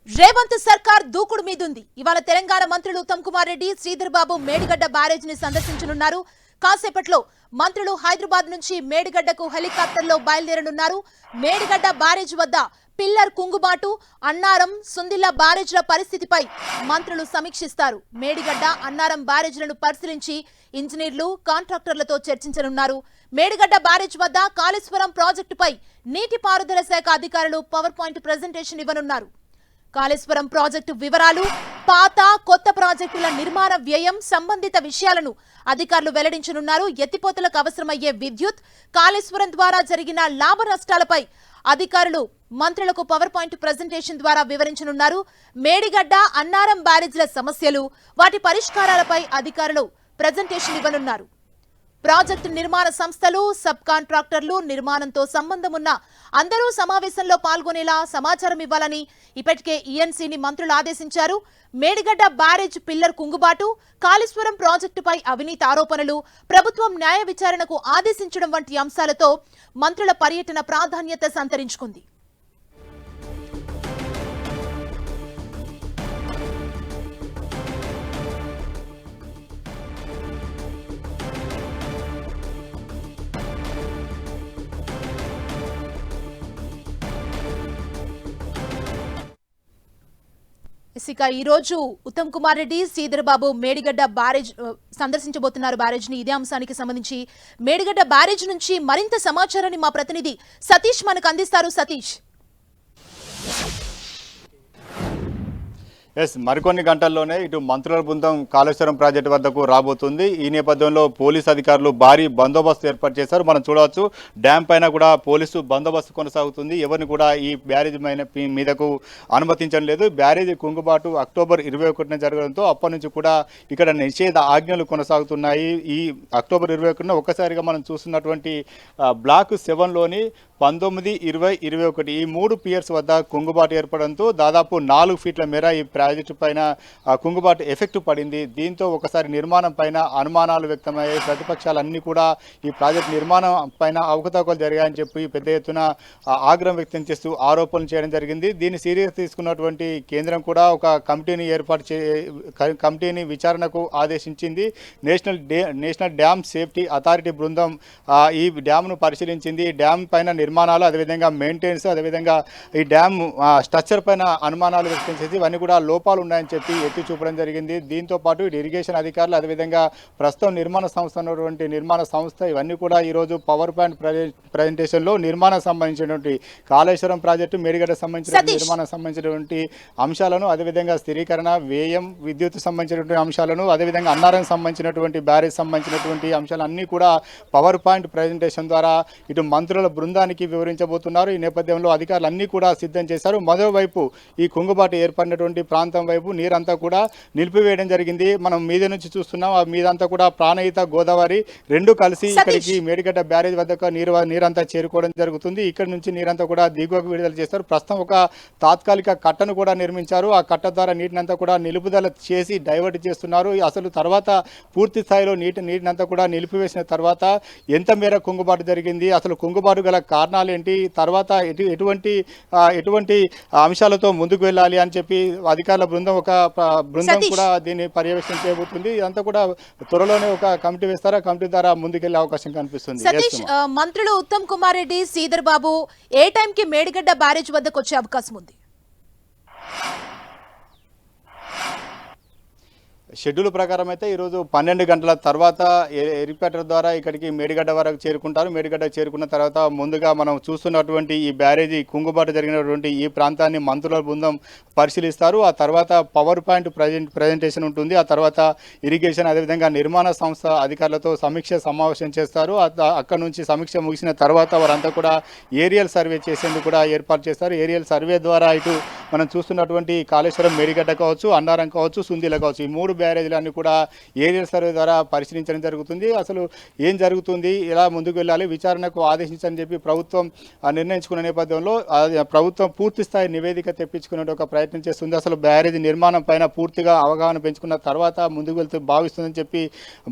రేవంత్ సర్కార్ దూకుడు మీదుంది. ఇవాళ తెలంగాణ మంత్రులు ఉత్తమ్ కుమార్ రెడ్డి, శ్రీధర్ బాబు మేడిగడ్డ బ్యారేజ్ ని సందర్శించనున్నారు. కాసేపట్లో మంత్రులు హైదరాబాద్ నుంచి మేడిగడ్డకు హెలికాప్టర్లో బయలుదేరనున్నారు. మేడిగడ్డ బ్యారేజ్ వద్ద పిల్లర్ కుంగుబాటు, అన్నారం, సుందిల్ల బ్యారేజ్ల పరిస్థితిపై మంత్రులు సమీక్షిస్తారు. మేడిగడ్డ, అన్నారం బ్యారేజ్లను పరిశీలించి ఇంజనీర్లు, కాంట్రాక్టర్లతో చర్చించనున్నారు. మేడిగడ్డ బ్యారేజ్ వద్ద కాళేశ్వరం ప్రాజెక్టుపై నీటిపారుదల శాఖ అధికారులు పవర్ పాయింట్ ప్రెజెంటేషన్ ఇవ్వనున్నారు. కాళేశ్వరం ప్రాజెక్టు వివరాలు, పాత కొత్త ప్రాజెక్టుల నిర్మాణ వ్యయం సంబంధిత విషయాలను అధికారులు వెల్లడించనున్నారు. ఎత్తిపోతలకు అవసరమయ్యే విద్యుత్, కాళేశ్వరం ద్వారా జరిగిన లాభ నష్టాలపై అధికారులు మంత్రులకు పవర్ పాయింట్ ప్రెజెంటేషన్ ద్వారా వివరించనున్నారు. మేడిగడ్డ, అన్నారం బ్యారేజ్ల సమస్యలు, వాటి పరిష్కారాలపై అధికారులు ప్రెజెంటేషన్ ఇవ్వనున్నారు. ప్రాజెక్టు నిర్మాణ సంస్థలు, సబ్ కాంట్రాక్టర్లు, నిర్మాణంతో సంబంధం ఉన్న అందరూ సమావేశంలో పాల్గొనేలా సమాచారం ఇవ్వాలని ఇప్పటికే ఈఎన్సీని మంత్రులు ఆదేశించారు. మేడిగడ్డ బ్యారేజ్ పిల్లర్ కుంగుబాటు, కాళేశ్వరం ప్రాజెక్టుపై అవినీతి ఆరోపణలు, ప్రభుత్వం న్యాయ విచారణకు ఆదేశించడం వంటి అంశాలతో మంత్రుల పర్యటన ప్రాధాన్యత సంతరించుకుంది. ఇక ఈ రోజు ఉత్తమ్ కుమార్ రెడ్డి, శ్రీధర్ బాబు మేడిగడ్డ బ్యారేజ్ సందర్శించబోతున్నారు. బ్యారేజ్ ని ఇదే అంశానికి సంబంధించి మేడిగడ్డ బ్యారేజ్ నుంచి మరింత సమాచారాన్ని మా ప్రతినిధి సతీష్ మనకు అందిస్తారు. సతీష్, మరికొన్ని గంటల్లోనే ఇటు మంత్రుల బృందం కాళేశ్వరం ప్రాజెక్టు వద్దకు రాబోతుంది. ఈ నేపథ్యంలో పోలీసు అధికారులు భారీ బందోబస్తు ఏర్పాటు చేశారు. మనం చూడవచ్చు, డ్యామ్ పైన కూడా పోలీసు బందోబస్తు కొనసాగుతుంది. ఎవరిని కూడా ఈ బ్యారేజ్ మీదకు అనుమతించడం లేదు. బ్యారేజ్ కుంగుబాటు అక్టోబర్ 21న జరగడంతో అప్పటి నుంచి కూడా ఇక్కడ నిషేధ ఆజ్ఞలు కొనసాగుతున్నాయి. ఈ అక్టోబర్ 21న ఒక్కసారిగా మనం చూస్తున్నటువంటి బ్లాక్ 7లోని 19, 20, 21 ఈ 3 పియర్స్ వద్ద కుంగుబాటు ఏర్పడంతో దాదాపు 4 ఫీట్ల మేర ఈ ప్రాజెక్టు పైన కుంగుబాటు ఎఫెక్ట్ పడింది. దీంతో ఒకసారి నిర్మాణం పైన అనుమానాలు వ్యక్తమయ్యాయి. ప్రతిపక్షాలన్నీ కూడా ఈ ప్రాజెక్టు నిర్మాణం పైన అవకతవకలు జరిగాయని చెప్పి పెద్ద ఎత్తున ఆగ్రహం వ్యక్తం చేస్తూ ఆరోపణలు చేయడం జరిగింది. దీన్ని సీరియస్ తీసుకున్నటువంటి కేంద్రం కూడా ఒక కమిటీని విచారణకు ఆదేశించింది. నేషనల్ డ్యామ్ సేఫ్టీ అథారిటీ బృందం ఈ డ్యామ్ను పరిశీలించింది. డ్యామ్ పైన నిర్మాణాలు, అదేవిధంగా మెయింటెనెన్స్, అదేవిధంగా ఈ డ్యామ్ స్ట్రక్చర్ పైన అనుమానాలు వ్యక్తం చేసి ఇవన్నీ కూడా లోపాలు ఉన్నాయని చెప్పి ఎత్తి చూపడం జరిగింది. దీంతో పాటు ఇరిగేషన్ అధికారులు, అదేవిధంగా ప్రస్తుతం నిర్మాణ సంస్థ ఉన్నటువంటి నిర్మాణ సంస్థ ఇవన్నీ కూడా ఈరోజు పవర్ పాయింట్ ప్రజెంటేషన్లో నిర్మాణం సంబంధించినటువంటి కాళేశ్వరం ప్రాజెక్టు, మేడిగడ్డ సంబంధించిన నిర్మాణం సంబంధించినటువంటి అంశాలను, అదేవిధంగా స్థిరీకరణ, వ్యయం, విద్యుత్ సంబంధించినటువంటి అంశాలను, అదేవిధంగా అన్నారం సంబంధించినటువంటి బ్యారేజ్ సంబంధించినటువంటి అంశాలన్నీ కూడా పవర్ పాయింట్ ప్రజెంటేషన్ ద్వారా ఇటు మంత్రుల బృందానికి వివరించబోతున్నారు. ఈ నేపథ్యంలో అధికారులు అన్ని కూడా సిద్ధం చేశారు. మరోవైపు ఈ కుంగుబాటు ఏర్పడినటువంటి ప్రాంతం వైపు నీరంతా కూడా నిలిపివేయడం జరిగింది. మనం మీద నుంచి చూస్తున్నాం. ఆ మీదంతా కూడా ప్రాణహిత, గోదావరి రెండు కలిసి ఇక్కడికి మేడిగడ్డ బ్యారేజ్ వద్దకు నీరంతా చేరుకోవడం జరుగుతుంది. ఇక్కడ నుంచి నీరంతా కూడా దిగువకు విడుదల చేస్తారు. ప్రస్తుతం ఒక తాత్కాలిక కట్టను కూడా నిర్మించారు. ఆ కట్ట ద్వారా నీటినంతా కూడా నిలుపుదల చేసి డైవర్ట్ చేస్తున్నారు. అసలు తర్వాత పూర్తి స్థాయిలో నీటినంతా కూడా నిలిపివేసిన తర్వాత ఎంత మేర కుంగుబాటు జరిగింది, అసలు కుంగుబాటు గల కారణాలు ఏంటి, తర్వాత ఎటువంటి అంశాలతో ముందుకు వెళ్ళాలి అని చెప్పి అధికారుల బృందం కూడా దీన్ని పర్యవేక్షణ చేయబోతుంది. ఇదంతా కూడా త్వరలోనే ఒక కమిటీ వేస్తారా, కమిటీ ద్వారా ముందుకెళ్లే అవకాశం కనిపిస్తుంది. సతీష్, మంత్రులు ఉత్తమ్ కుమార్ రెడ్డి, శ్రీధర్ బాబు ఏ టైంకి మేడిగడ్డ బ్యారేజ్ వద్దకు వచ్చే అవకాశం ఉంది? షెడ్యూల్ ప్రకారం అయితే ఈరోజు 12 గంటల తర్వాత హెలికాప్టర్ ద్వారా ఇక్కడికి మేడిగడ్డ వరకు చేరుకుంటారు. మేడిగడ్డ చేరుకున్న తర్వాత ముందుగా మనం చూస్తున్నటువంటి ఈ బ్యారేజీ కుంగుబాటు జరిగినటువంటి ఈ ప్రాంతాన్ని మంత్రుల బృందం పరిశీలిస్తారు. ఆ తర్వాత పవర్ పాయింట్ ప్రజెంటేషన్ ఉంటుంది. ఆ తర్వాత ఇరిగేషన్, అదేవిధంగా నిర్మాణ సంస్థ అధికారులతో సమావేశం చేస్తారు. అక్కడ నుంచి సమీక్ష ముగిసిన తర్వాత వారంతా కూడా ఏరియల్ సర్వే చేసేందుకు కూడా ఏర్పాటు చేస్తారు. ఏరియల్ సర్వే ద్వారా ఇటు మనం చూస్తున్నటువంటి కాళేశ్వరం, మేడిగడ్డ కావచ్చు, అన్నారం కావచ్చు, సుందిల కావచ్చు, ఈ 3 బ్యారేజ్లన్నీ కూడా ఏరియల్ సర్వే ద్వారా పరిశీలించడం జరుగుతుంది. అసలు ఏం జరుగుతుంది, ఎలా ముందుకు వెళ్ళాలి, విచారణకు ఆదేశించని చెప్పి ప్రభుత్వం నిర్ణయించుకున్న నేపథ్యంలో ప్రభుత్వం పూర్తి స్థాయి నివేదిక తెప్పించుకునే ఒక ప్రయత్నం చేస్తుంది. అసలు బ్యారేజ్ నిర్మాణం పైన పూర్తిగా అవగాహన పెంచుకున్న తర్వాత ముందుకు వెళ్తూ భావిస్తుందని చెప్పి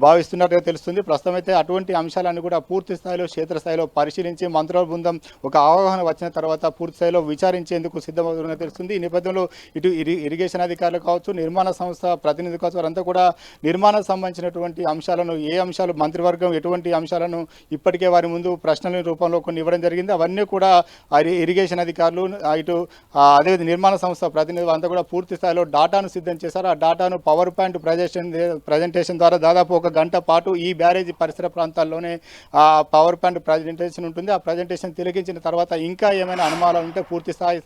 భావిస్తున్నట్టుగా తెలుస్తుంది. ప్రస్తుతం అయితే అటువంటి అంశాలన్నీ కూడా పూర్తి స్థాయిలో క్షేత్రస్థాయిలో పరిశీలించి మంత్రుల బృందం ఒక అవగాహన వచ్చిన తర్వాత పూర్తి స్థాయిలో విచారించేందుకు సిద్ధమవుతుందని తెలుస్తుంది. అవుతుంది. ఈ నేపథ్యంలో ఇటు ఇరిగేషన్ అధికారులు కావచ్చు, నిర్మాణ సంస్థ ప్రతినిధులు కావచ్చు, వారంతా కూడా నిర్మాణానికి సంబంధించినటువంటి అంశాలను ఏ అంశాలు మంత్రివర్గం ఎటువంటి అంశాలను ఇప్పటికే వారి ముందు ప్రశ్నల రూపంలో కొన్ని ఇవ్వడం జరిగింది. అవన్నీ కూడా ఇరిగేషన్ అధికారులు ఇటు అదేవిధంగా నిర్మాణ సంస్థ ప్రతినిధులు అంతా కూడా పూర్తి స్థాయిలో డాటాను సిద్ధం చేశారు. ఆ డాటాను పవర్ పాయింట్ ప్రజెంటేషన్ ద్వారా దాదాపు 1 గంట పాటు ఈ బ్యారేజీ పరిసర ప్రాంతాల్లోనే పవర్ పాయింట్ ప్రజెంటేషన్ ఉంటుంది. ఆ ప్రజెంటేషన్ తిలకించిన తర్వాత ఇంకా ఏమైనా అనుమానాలు ఉంటే పూర్తి స్థాయి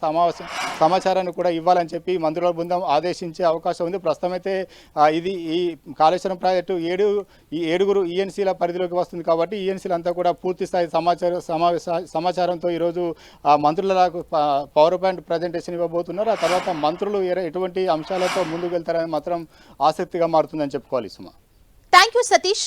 సమాచారాన్ని కూడా ఇవ్వాలని చెప్పి మంత్రుల బృందం ఆదేశించే అవకాశం ఉంది. ప్రస్తుతం అయితే ఇది ఈ కాళేశ్వరం ప్రాజెక్టు 7 ఈఎన్సీల పరిధిలోకి వస్తుంది కాబట్టి ఈఎన్సీలు అంతా కూడా పూర్తి స్థాయి సమాచారంతో ఈరోజు మంత్రులకు పవర్ పాయింట్ ప్రజెంటేషన్ ఇవ్వబోతున్నారు. ఆ తర్వాత మంత్రులు ఎటువంటి అంశాలతో ముందుకు వెళ్తారని మాత్రం ఆసక్తిగా మారుతుందని చెప్పుకోవాలి. సుమా, థ్యాంక్ యూ సతీష్.